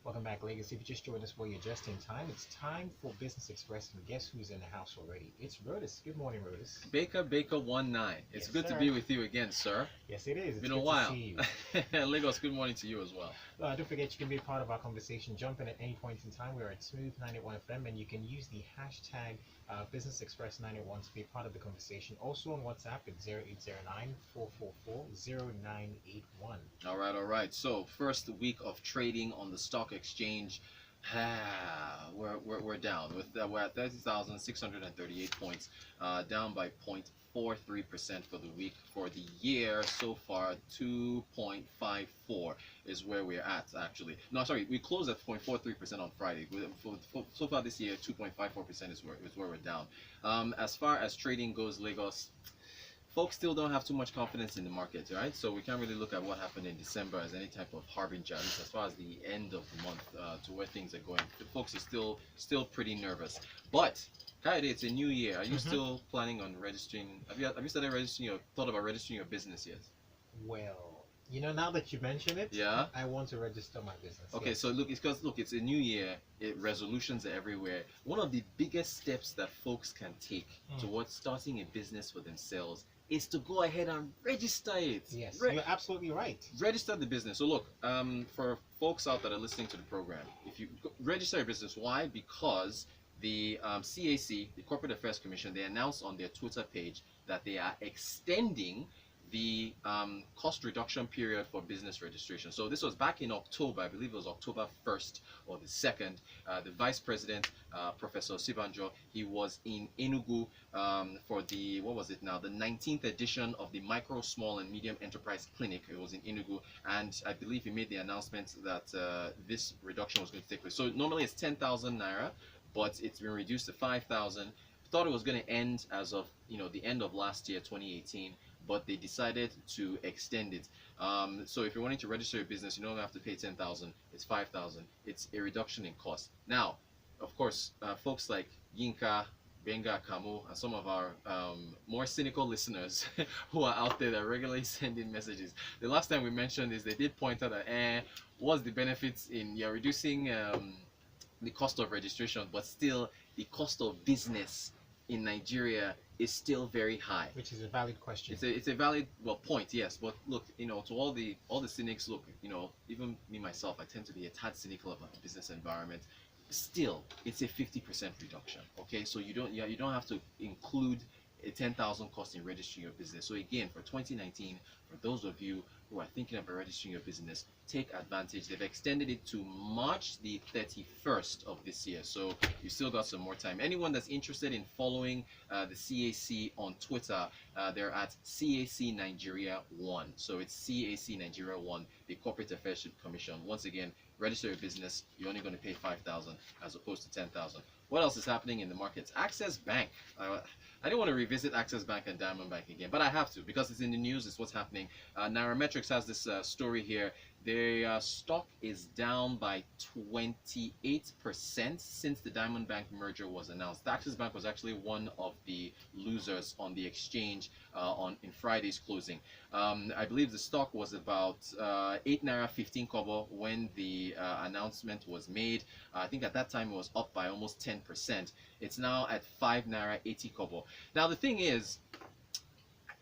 Welcome back, Lagos. If you just joined us, well, you're just in time. It's time for Business Express, and guess who's in the house already? It's Rotus. Good morning, Rotus. Baker 19. It's Yes, good to sir. be with you again, sir. Yes, it is. It's Been a good to while. see you. Lagos, good morning to you as well. Don't forget, you can be a part of our conversation. Jump in at any point in time. We're at Smooth 91 FM, and you can use the hashtag Business Express 91 to be a part of the conversation. Also on WhatsApp at 0809 444 0981. All right. So, first week of trading on the stock exchange. We're down. We're at 30,638 points, down by 0.43% for the week. For the year so far, 2.54 is where we're at, actually. No, sorry, we closed at 0.43% on Friday. So far this year, 2.54% is where we're down. As far as trading goes, Lagos, folks still don't have too much confidence in the market, right? So we can't really look at what happened in December as any type of harbinger, at least as far as the end of the month, to where things are going. The folks are still pretty nervous. But Kayode, it's a new year. Are you still planning on registering? Have you started registering? Thought about registering your business yet? Well, now that you mention it, Yeah. I want to register my business. Okay, yes. so it's a new year. Resolutions are everywhere. One of the biggest steps that folks can take towards starting a business for themselves is to go ahead and register it. Yes, you're absolutely right. Register the business. So look, for folks out that are listening to the program, if you register your business, why? Because the CAC, the Corporate Affairs Commission, they announced on their Twitter page that they are extending the cost reduction period for business registration. So this was back in October, I believe it was October 1st or the 2nd. The Vice President, Professor Sibanjo, he was in Enugu for the, what was it now, the 19th edition of the Micro, Small and Medium Enterprise Clinic. It was in Enugu, and I believe he made the announcement that this reduction was going to take place. So normally it's 10,000 Naira, but it's been reduced to 5,000. Thought it was going to end as of the end of last year, 2018, but they decided to extend it. So if you're wanting to register your business, you don't have to pay 10,000. It's 5,000. It's a reduction in cost. Now, of course, folks like Yinka, Benga, Kamu, and some of our more cynical listeners who are out there that regularly send in messages. The last time we mentioned this, they did point out that what's the benefits in reducing the cost of registration, but still the cost of business in Nigeria is still very high. Which is a valid question. It's a valid point, yes. But look, to all the cynics, look, even me myself, I tend to be a tad cynical about the business environment. Still, it's a 50% reduction. Okay, so you don't have to include a 10,000 cost in registering your business. So again, for 2019, for those of you who are thinking about registering your business, take advantage. They've extended it to March the 31st of this year, so you still got some more time. Anyone that's interested in following the CAC on Twitter, they're at CAC Nigeria 1. So it's CAC Nigeria 1, the Corporate Affairs Commission. Once again, register your business. You're only going to pay 5,000 as opposed to 10,000. What else is happening in the markets? Access Bank. I didn't want to revisit Access Bank and Diamond Bank again, but I have to because it's in the news. It's what's happening. Nairametrics has this story here. Their stock is down by 28% since the Diamond Bank merger was announced. The Access Bank was actually one of the losers on the exchange in Friday's closing. I believe the stock was about 8 Naira 15 kobo when the announcement was made. I think at that time it was up by almost 10%. It's now at 5 Naira 80 kobo. Now the thing is,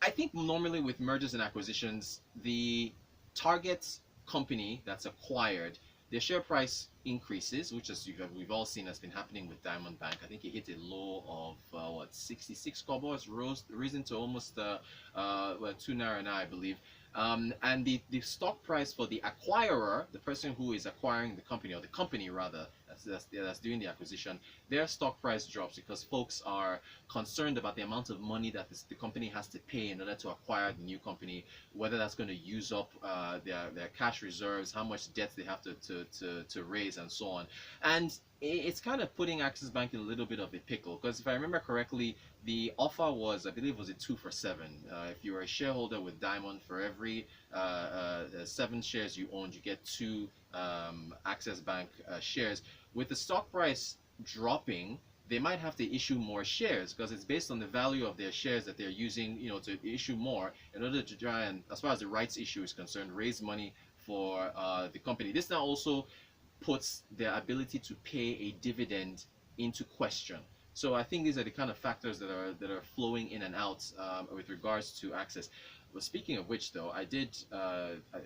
I think normally with mergers and acquisitions, the target company that's acquired, their share price increases, which as we've all seen has been happening with Diamond Bank. I think it hit a low of 66 kobo. It's risen to almost 2 Naira now, I believe. And the stock price for the acquirer, the person who is acquiring the company, or the company rather, that's doing the acquisition, their stock price drops because folks are concerned about the amount of money that the company has to pay in order to acquire the new company, whether that's going to use up their cash reserves, how much debt they have to raise, and so on. And it's kind of putting Axis Bank in a little bit of a pickle, because if I remember correctly, the offer was, I believe it was a 2 for 7. If you were a shareholder with Diamond, for every 7 shares you owned, you get 2 Access Bank shares. With the stock price dropping, they might have to issue more shares because it's based on the value of their shares that they're using, to issue more in order to try and, as far as the rights issue is concerned, raise money for the company. This now also puts their ability to pay a dividend into question. So I think these are the kind of factors that are flowing in and out with regards to access. Well, speaking of which, though, I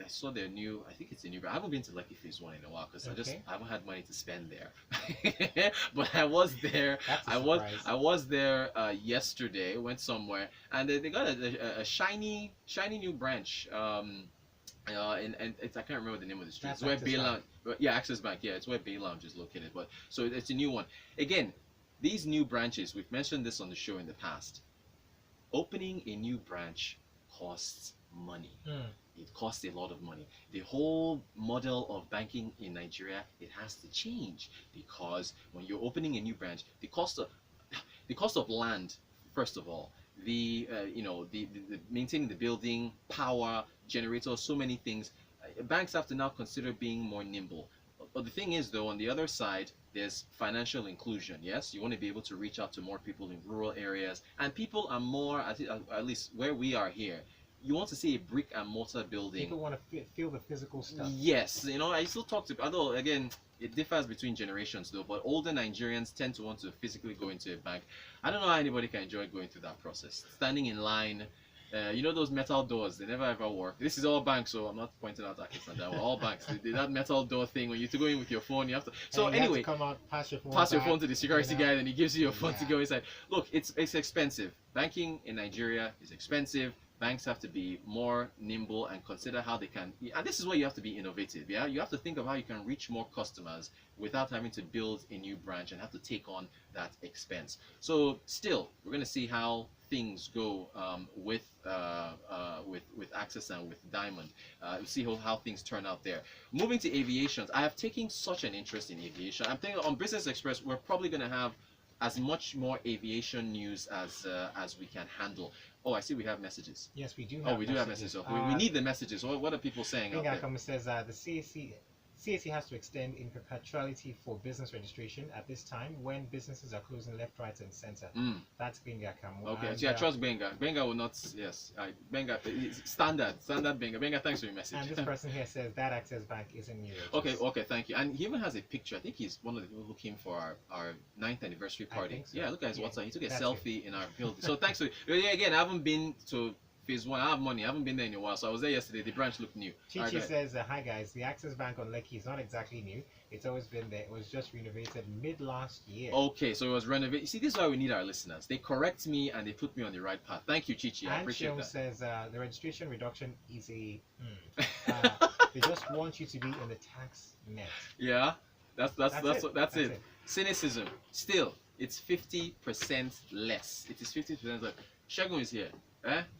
saw their new. I think it's a new. I haven't been to Lucky Phase 1 in a while because I haven't had money to spend there. But I was there. I was there yesterday. Went somewhere, and they got a shiny new branch. And it's, I can't remember the name of the street. It's where Bay Lounge. Yeah, Access Bank. Yeah, it's where Bay Lounge is located. But so it's a new one. Again, these new branches. We've mentioned this on the show in the past. Opening a new branch costs money. It costs a lot of money. The whole model of banking in Nigeria, it has to change, because when you're opening a new branch, the cost of land, first of all, the maintaining the building, power, generators, so many things, banks have to now consider being more nimble. But the thing is, though, on the other side, there's financial inclusion. Yes, you want to be able to reach out to more people in rural areas, and people are more, at least where we are here, you want to see a brick and mortar building. People want to feel the physical stuff. Yes, I still talk to, although again, it differs between generations though, but older Nigerians tend to want to physically go into a bank. I don't know how anybody can enjoy going through that process. Standing in line, those metal doors, they never ever work. This is all banks, so I'm not pointing out access on that one. All banks, that metal door thing, when you go in with your phone, you have to. So and anyway, have to come out, pass your phone to the security guy, and he gives you your phone to go inside. Look, it's expensive. Banking in Nigeria is expensive. Banks have to be more nimble and consider how they can, and this is where you have to be innovative. Yeah, you have to think of how you can reach more customers without having to build a new branch and have to take on that expense. So still, we're going to see how things go with Access and with Diamond. We'll see how things turn out there. Moving to aviation, I have taken such an interest in aviation. I'm thinking on Business Express, we're probably going to have as much more aviation news as we can handle. Oh, I see we have messages. Yes, we do have we do have messages. So we need the messages. What are people saying out there? Says the CAC has to extend in perpetuality for business registration at this time when businesses are closing left, right, and center. That's Benga Kamu. Okay, so I trust Benga. Benga will not, yes. Benga, standard Benga. Benga, thanks for your message. And this person here says that Access Bank isn't new. Okay, thank you. And he even has a picture. I think he's one of the people who came for our 9th anniversary party. So. Yeah, look at his WhatsApp. He took a selfie in our building. So thanks for again, I haven't been to Phase 1. I have money. I haven't been there in a while, so I was there yesterday. The branch looked new. Chichi says, hi guys, the Access Bank on Lekki is not exactly new. It's always been there. It was just renovated mid last year. Okay, so it was renovated. You see, this is why we need our listeners. They correct me and they put me on the right path. Thank you, Chichi. I appreciate that. And says, the registration reduction is a... they just want you to be in the tax net. Yeah, that's it. Cynicism. Still, it's 50% less. It is 50% less. Shagun is here.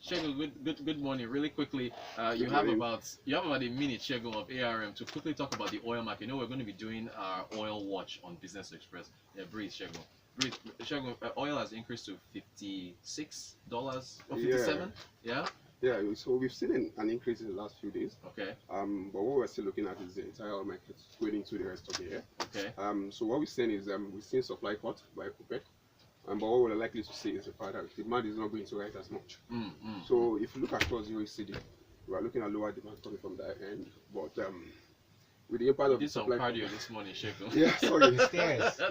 Shagun, good morning. Really quickly, you have about a minute, Shagun, of ARM to quickly talk about the oil market. We're going to be doing our oil watch on Business Express. Yeah, breathe, Shagun. Breathe. Shagun, oil has increased to $56 or 57. Yeah. Yeah, so we've seen an increase in the last few days. Okay. But what we're still looking at is the entire oil market going into the rest of the year. Okay. So what we're saying is we've seen supply cut by OPEC. But what we're likely to see is the fact that demand is not going to rise as much. So if you look across the OECD, we are looking at lower demand coming from that end. But with the impact of the supply cardio this morning, Shagun. Yeah, sorry. The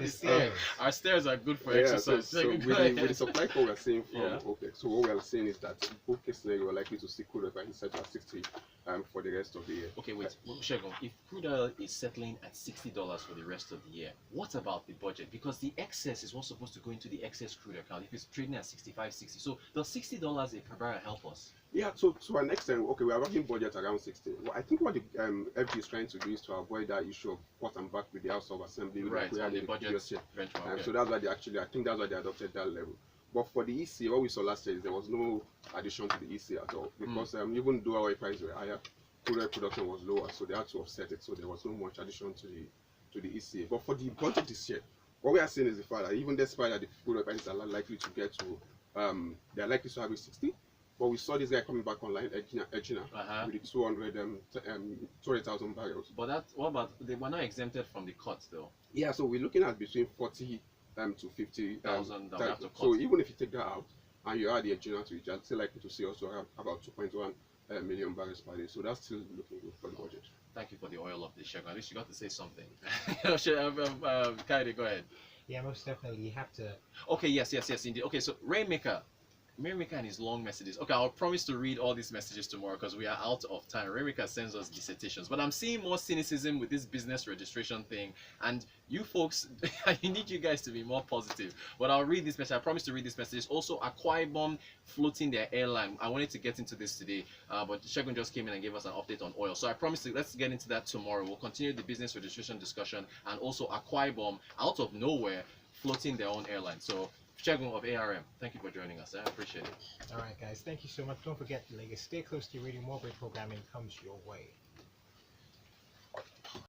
stairs. Our stairs are good for exercise. So with the supply cut we're seeing from OPEC, so what we're saying is that both cases we're likely to see crude oil prices settle at 60 for the rest of the year. Okay, wait, Shagun, if crude oil is settling at $60 for the rest of the year, what about the budget? Because the excess is what's supposed to go into the excess crude account if it's trading at 65, 60. So does $60 per barrel help us? Yeah, so to an extent, okay, we are working budget around 60. Well, I think what the FD is trying to do is to avoid that issue of port and back with the House of Assembly. Right, we on the budget benchmark. So that's why I think that's why they adopted that level. But for the EC, what we saw last year is there was no addition to the EC at all. Because even though oil prices were higher, crude oil production was lower, so they had to offset it. So there was no much addition to the EC. But for the budget this year, what we are seeing is the fact that even despite that the crude oil prices are likely to get to, they are likely to have a 60. But we saw this guy coming back online, Egina, with the 200,000 barrels. But what about, they were not exempted from the cut though? Yeah, so we're looking at between 40 to 50,000. So even if you take that out and you add the additional to it, you're still likely to see also have about 2.1 million barrels per day. So that's still looking good for the budget. Thank you for the oil of the Shegun. At least you got to say something. Kayode, go ahead. Yeah, most definitely. You have to. Okay, yes, indeed. Okay, so Rainmaker and his long messages. Okay, I'll promise to read all these messages tomorrow because we are out of time. Rainmaker sends us dissertations, but I'm seeing more cynicism with this business registration thing. And you folks, I need you guys to be more positive. But I'll read this message. I promise to read this message. Also, Akwa Ibom floating their airline. I wanted to get into this today, but Shegun just came in and gave us an update on oil. So I promise to let's get into that tomorrow. We'll continue the business registration discussion, and also Akwa Ibom out of nowhere floating their own airline. So Shegun of ARM, thank you for joining us. I appreciate it. All right, guys. Thank you so much. Don't forget, Lagos, stay close to your radio. More great programming comes your way.